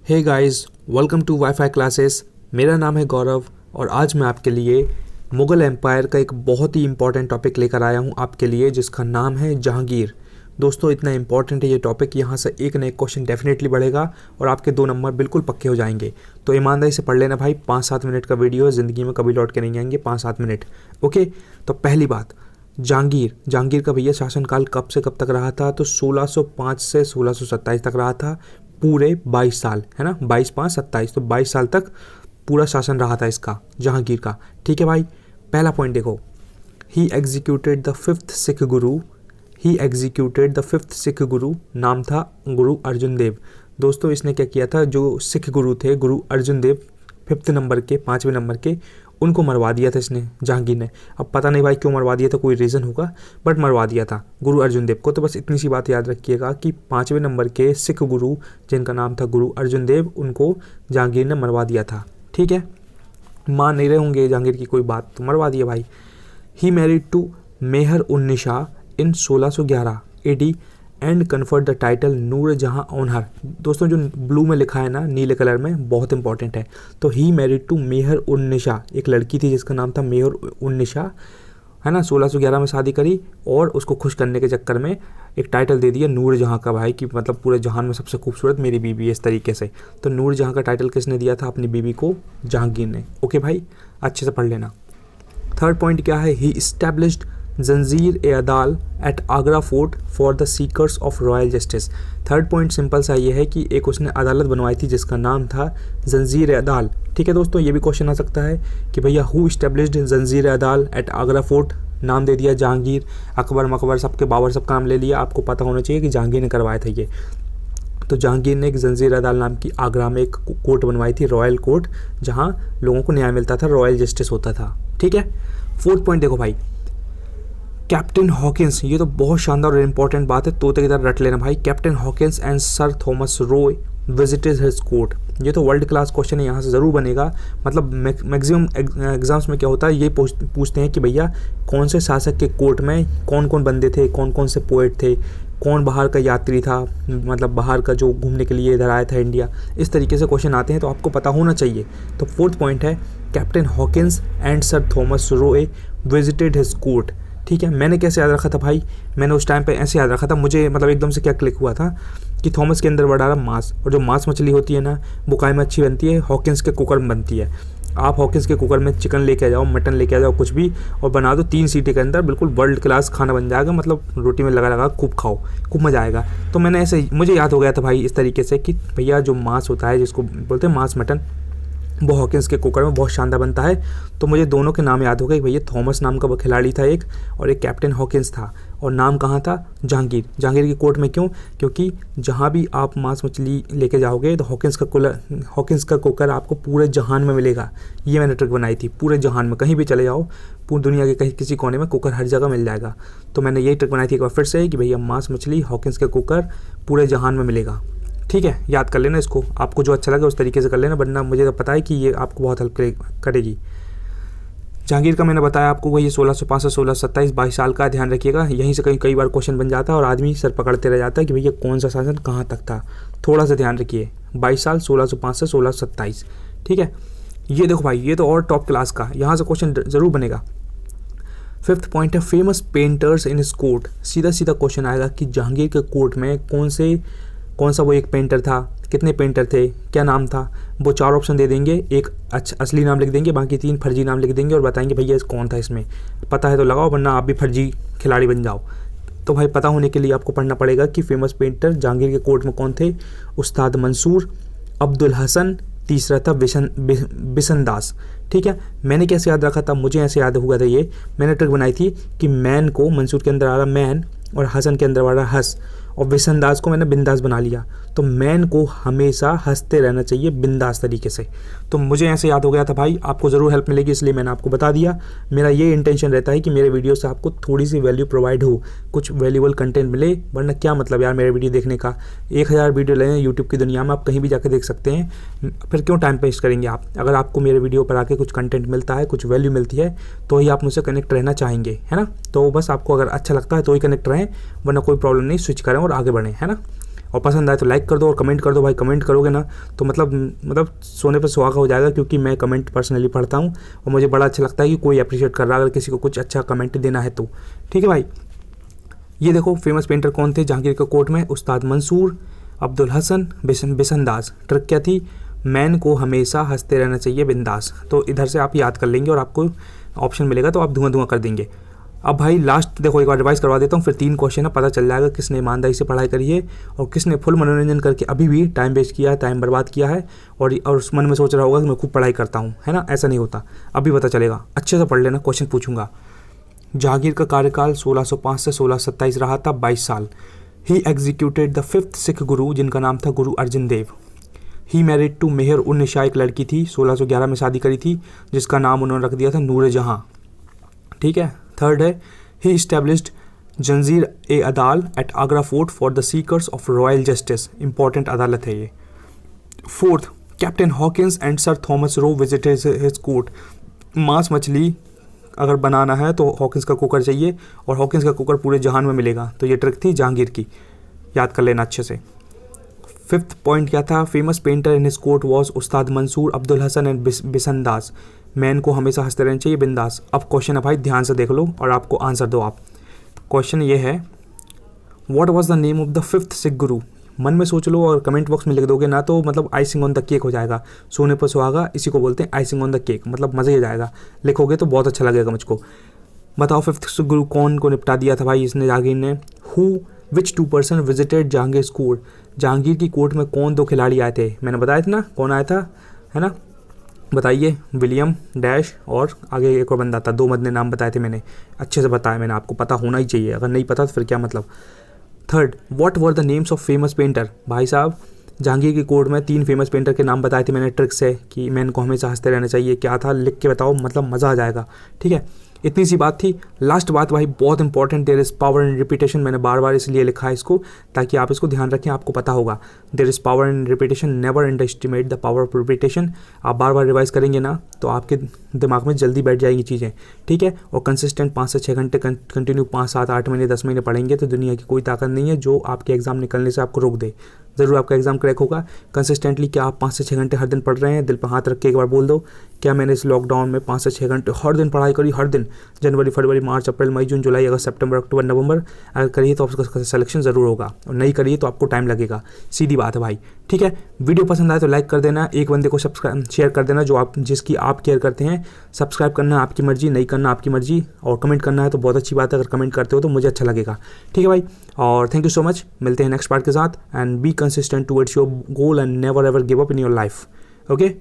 Hey guys, welcome to WiFi classes. मेरा नाम है गौरव और आज मैं आपके लिए मुग़ल एम्पायर का एक बहुत ही इंपॉर्टेंट टॉपिक लेकर आया हूं आपके लिए, जिसका नाम है जहांगीर। दोस्तों, इतना इंपॉर्टेंट है ये टॉपिक, यहाँ से एक न एक क्वेश्चन डेफिनेटली बढ़ेगा और आपके 2 नंबर बिल्कुल पक्के हो जाएंगे। तो ईमानदारी से पढ़ लेना भाई, 5-7 मिनट का वीडियो है, ज़िंदगी में कभी लौट के नहीं आएंगे 5-7 मिनट। ओके, तो पहली बात, जहांगीर का भैया शासनकाल कब से कब तक रहा था? तो 1605 से 1627 तक रहा था, पूरे 22 साल, है ना, 22-5-27, तो 22 साल तक पूरा शासन रहा था इसका, जहांगीर का। ठीक है भाई, पहला पॉइंट देखो, ही एग्जीक्यूटेड द फिफ्थ सिख गुरु, नाम था गुरु अर्जुन देव। दोस्तों, इसने क्या किया था, जो सिख गुरु थे, गुरु अर्जुन देव 5वें नंबर के, उनको मरवा दिया था इसने, जहांगीर ने। अब पता नहीं भाई क्यों मरवा दिया था, कोई रीज़न होगा, बट मरवा दिया था गुरु अर्जुन देव को। तो बस इतनी सी बात याद रखिएगा कि 5वें नंबर के सिख गुरु, जिनका नाम था गुरु अर्जुन देव, उनको जहांगीर ने मरवा दिया था। ठीक है, मान नहीं रहे होंगे जहांगीर की कोई बात, तो मरवा दिया भाई। He married to Mehr Unnisa in 1611 AD and conferred the title Nur Jahan on हर। दोस्तों, जो ब्लू में लिखा है ना, नीले कलर में, बहुत इंपॉर्टेंट है। तो ही मैरिड टू मेहर उन्निशा, एक लड़की थी जिसका नाम था मेहर उन्निशा, है ना, 1611 में शादी करी और उसको खुश करने के चक्कर में एक टाइटल दे दिया नूर जहाँ का, भाई कि मतलब पूरे जहान में सबसे खूबसूरत मेरी बीबी है, इस तरीके से। तो नूर जहाँ का टाइटल किसने दिया था अपनी बीबी को? जहांगीर ने। ओके भाई, अच्छे से पढ़ लेना। थर्ड पॉइंट क्या है, ही इस्टेब्लिश्ड जंजीर-ए-अदाल at Agra Fort for the seekers of royal justice. Third point simple सा ये है कि एक उसने अदालत बनवाई थी जिसका नाम था जंजीर-ए-अदाल। ठीक है दोस्तों, ये भी क्वेश्चन आ सकता है कि भैया हु इस्टेब्लिश्ड जंजीर-ए-अदाल एट आगरा फोर्ट, नाम दे दिया जहांगीर, अकबर मकबर सबके बाबर सबका नाम ले लिया। आपको पता होना चाहिए कि जहांगीर ने करवाया था ये। तो जहांगीर ने एक जंजीर-ए-अदाल नाम की आगरा में एक कोर्ट बनवाई थी, रॉयल कोर्ट, जहाँ लोगों को न्याय मिलता था, रॉयल जस्टिस होता था। ठीक है, फोर्थ पॉइंट देखो भाई, कैप्टन हॉकिंस, ये तो बहुत शानदार और इंपॉर्टेंट बात है, तोते की तरह रट लेना भाई। Captain Hawkins and Sir Thomas Roy visited his court. ये तो वर्ल्ड क्लास क्वेश्चन है, यहाँ से ज़रूर बनेगा। मतलब मैक्सिमम एग्जाम्स में क्या होता है, ये पूछते हैं कि भैया कौन से शासक के कोर्ट में कौन कौन बंदे थे, कौन कौन से पोएट थे, कौन बाहर का यात्री था, मतलब बाहर का जो घूमने के लिए इधर आया था इंडिया, इस तरीके से क्वेश्चन आते हैं, तो आपको पता होना चाहिए। तो फोर्थ पॉइंट है, captain Hawkins and Sir Thomas Roy visited his court. ठीक है, मैंने कैसे याद रखा था भाई, मैंने उस टाइम पे ऐसे याद रखा था, मुझे मतलब एकदम से क्या क्लिक हुआ था कि थॉमस के अंदर बढ़ा रहा मांस, और जो मांस मछली होती है ना, वो काय में अच्छी बनती है, हॉकिंस के कुकर में बनती है। आप हॉकिंस के कुकर में चिकन लेके आ जाओ, मटन लेके आ जाओ, कुछ भी, और बना दो 3 सीटी के अंदर, बिल्कुल वर्ल्ड क्लास खाना बन जाएगा। मतलब रोटी में लगा लगा खूब खाओ, खूब मज़ा आएगा। तो मैंने ऐसे, मुझे याद हो गया था भाई इस तरीके से कि भैया जो मांस होता है, जिसको बोलते हैं मांस मटन, वो हॉकिंस के कुकर में बहुत शानदार बनता है। तो मुझे दोनों के नाम याद हो गए, भैया थॉमस नाम का वो खिलाड़ी था एक, और एक कैप्टन हॉकिंस था, और नाम कहाँ था? जहांगीर की कोर्ट में। क्यों? क्योंकि जहाँ भी आप मांस मछली लेके जाओगे तो हॉकिंस का कुकर आपको पूरे जहान में मिलेगा। ये मैंने ट्रिक बनाई थी, पूरे जहान में कहीं भी चले जाओ, पूरी दुनिया के कहीं किसी कोने में कुकर हर जगह मिल जाएगा। तो मैंने यही ट्रिक बनाई थी एक बार फिर से कि भैया मांस मछली हॉकिंस के कुकर पूरे जहान में मिलेगा। ठीक है, याद कर लेना इसको, आपको जो अच्छा लगे उस तरीके से कर लेना, वरना मुझे तो पता है कि ये आपको बहुत हेल्प करेगी। जहांगीर का मैंने बताया आपको, वही 1605 से 1627, 22 साल का, ध्यान रखिएगा। यहीं से कई बार क्वेश्चन बन जाता है और आदमी सर पकड़ते रह जाता है कि भैया कौन सा शासन कहाँ तक था। थोड़ा सा ध्यान रखिए, 22 साल, 1605 से 1627। ठीक है, ये देखो भाई, ये तो और टॉप क्लास का, यहाँ से क्वेश्चन ज़रूर बनेगा। फिफ्थ पॉइंट है, famous painters in his court. सीधा सीधा क्वेश्चन आएगा कि जहांगीर के कोर्ट में कौन सा वो एक पेंटर था, कितने पेंटर थे, क्या नाम था। वो 4 ऑप्शन दे देंगे, एक असली नाम लिख देंगे, बाकी 3 फर्जी नाम लिख देंगे और बताएंगे भैया कौन था इसमें। पता है तो लगाओ, वरना आप भी फर्जी खिलाड़ी बन जाओ। तो भाई पता होने के लिए आपको पढ़ना पड़ेगा कि फेमस पेंटर जहांगीर के कोर्ट में कौन थे। उस्ताद मंसूर, अब्दुल हसन, तीसरा था बिसनदास। ठीक है, मैंने कैसे याद रखा था, मुझे ऐसे याद हुआ था, ये मैंने ट्रिक बनाई थी कि मैन को मंसूर के अंदर आ रहा मैन, और हसन के अंदर आ रहा हंस, और बिसनदास को मैंने बिंदास बना लिया। तो मैन को हमेशा हंसते रहना चाहिए बिंदास तरीके से। तो मुझे ऐसे याद हो गया था भाई, आपको ज़रूर हेल्प मिलेगी, इसलिए मैंने आपको बता दिया। मेरा ये इंटेंशन रहता है कि मेरे वीडियो से आपको थोड़ी सी वैल्यू प्रोवाइड हो, कुछ वैल्यूबल कंटेंट मिले, वरना क्या मतलब यार मेरे वीडियो देखने का। 1000 वीडियो लें यूट्यूब की दुनिया में, आप कहीं भी जाकर देख सकते हैं, फिर क्यों टाइम वेस्ट करेंगे आप। अगर आपको मेरे वीडियो पर आके कुछ कंटेंट मिलता है, कुछ वैल्यू मिलती है, तो ही आप मुझसे कनेक्ट रहना चाहेंगे, है ना। तो बस आपको अगर अच्छा लगता है तो ही कनेक्ट रहें, वरना कोई प्रॉब्लम नहीं, स्विच करें और आगे बढ़ें, है ना। और पसंद आए तो लाइक कर दो और कमेंट कर दो भाई। कमेंट करोगे ना तो मतलब सोने पर सुहागा हो जाएगा, क्योंकि मैं कमेंट पर्सनली पढ़ता हूँ और मुझे बड़ा अच्छा लगता है कि कोई अप्रिशिएट कर रहा है अगर किसी को कुछ अच्छा कमेंट देना है तो। ठीक है भाई। ये देखो फेमस पेंटर कौन थे जहांगीर के कोर्ट में, उस्ताद मंसूर, अब्दुल हसन, बिसनदास। ट्रिक क्या थी, मैन को हमेशा हंसते रहना चाहिए बिंदास। तो इधर से आप याद कर लेंगे और आपको ऑप्शन मिलेगा तो आप धुआं कर देंगे। अब भाई लास्ट देखो एक बार रिवाइज करवा देता हूँ, फिर 3 क्वेश्चन है, पता चल जाएगा किसने ईमानदारी से पढ़ाई करी है और किसने फुल मनोरंजन करके अभी भी टाइम वेस्ट किया है, टाइम बर्बाद किया है और उस मन में सोच रहा होगा कि मैं खूब पढ़ाई करता हूँ, है ना। ऐसा नहीं होता, अभी पता चलेगा। अच्छे से पढ़ लेना, क्वेश्चन पूछूंगा। जहांगीर का कार्यकाल 1605 से 1627 रहा था, 22 साल। ही एग्जीक्यूटेड द 5th सिख गुरु जिनका नाम था गुरु अर्जन देव। ही मैरिड टू मेहर उन निशा, एक लड़की थी 1611 में शादी करी थी जिसका नाम उन्होंने रख दिया था नूर जहाँ। ठीक है। थर्ड है, ही इस्टेब्लिश्ड जंजीर ए अदाल at Agra Fort for the seekers of royal justice. Important अदालत है ये। Fourth, Captain Hawkins and Sir Thomas Roe visited his court. मांस मछली अगर बनाना है तो हॉकिंस का कुकर चाहिए और हॉकिंस का कुकर पूरे जहान में मिलेगा। तो ये ट्रिक थी जहांगीर की, याद कर लेना अच्छे से। 5th पॉइंट क्या था, famous painter in his court was Ustad Mansoor, Abdul Hasan and Bisandas. Man को हमेशा हंसते रहना चाहिए बिंदास। अब क्वेश्चन है भाई, ध्यान से देख लो और आपको आंसर दो आप। क्वेश्चन ये है, what was the name of the 5th Sikh गुरु। मन में सोच लो और कमेंट बॉक्स में लिख दोगे ना तो मतलब आइसिंग ऑन द केक हो जाएगा। सोने पर सुहागा, इसी को बोलते हैं आइसिंग ऑन द केक, मतलब मज़ा ही आ जाएगा। लिखोगे तो बहुत अच्छा लगेगा मुझको। बताओ 5th सिख गुरु कौन को निपटा दिया था भाई इसने, जहांगीर ने। Who which 2 person visited Jahangir court. Jahangir की कोर्ट में कौन 2 खिलाड़ी आए थे, मैंने बताया था ना कौन आया था, है ना। बताइए, विलियम डैश और आगे एक और बंदा था, 2 बंदे नाम बताए थे मैंने, अच्छे से बताया मैंने, आपको पता होना ही चाहिए, अगर नहीं पता तो फिर क्या मतलब। Third, what were the names of famous painter. भाई साहब जहांगीर की कोर्ट में 3 फेमस पेंटर के नाम बताए थे मैंने, ट्रिक से कि मैन को हमेशा हंसते रहना चाहिए। क्या था लिख के बताओ, मतलब मज़ा आ जाएगा। ठीक है, इतनी सी बात थी। लास्ट बात भाई बहुत important, there is power in repetition. मैंने बार बार इसलिए लिखा है इसको ताकि आप इसको ध्यान रखें, आपको पता होगा। There is power in repetition, never underestimate the power of repetition. आप बार बार रिवाइज करेंगे ना तो आपके दिमाग में जल्दी बैठ जाएंगी चीज़ें। ठीक है, और कंसिस्टेंट 5 से 6 घंटे कंटिन्यू 5, 7, 8 महीने 10 महीने पढ़ेंगे तो दुनिया की कोई ताकत नहीं है जो आपके एग्जाम निकलने से आपको रोक दे। ज़रूर आपका एग्जाम क्रैक होगा कंसिस्टेंटली। क्या आप 5 से 6 घंटे हर दिन पढ़ रहे हैं? दिल पर हाथ रख के एक बार बोल दो, क्या मैंने इस लॉकडाउन में 5 से 6 घंटे हर दिन पढ़ाई करी? हर दिन, जनवरी, फरवरी, मार्च, अप्रैल, मई, जून, जुलाई, अगस्त, सितंबर, अक्टूबर, नवंबर। अगर करिए तो आपका सिलेक्शन ज़रूर होगा और नहीं करिए तो आपको टाइम लगेगा। सीधी बात है भाई। ठीक है, वीडियो पसंद आए तो लाइक कर देना, एक बंदे को सब्सक्राइब शेयर कर देना जो आप जिसकी आप केयर करते हैं। सब्सक्राइब करना आपकी मर्जी, नहीं करना आपकी मर्जी, और कमेंट करना है तो बहुत अच्छी बात है। अगर कमेंट करते हो तो मुझे अच्छा लगेगा। ठीक है भाई, और थैंक यू सो मच। मिलते हैं नेक्स्ट पार्ट के साथ। And be consistent towards your goal and never ever give up in your life. Okay.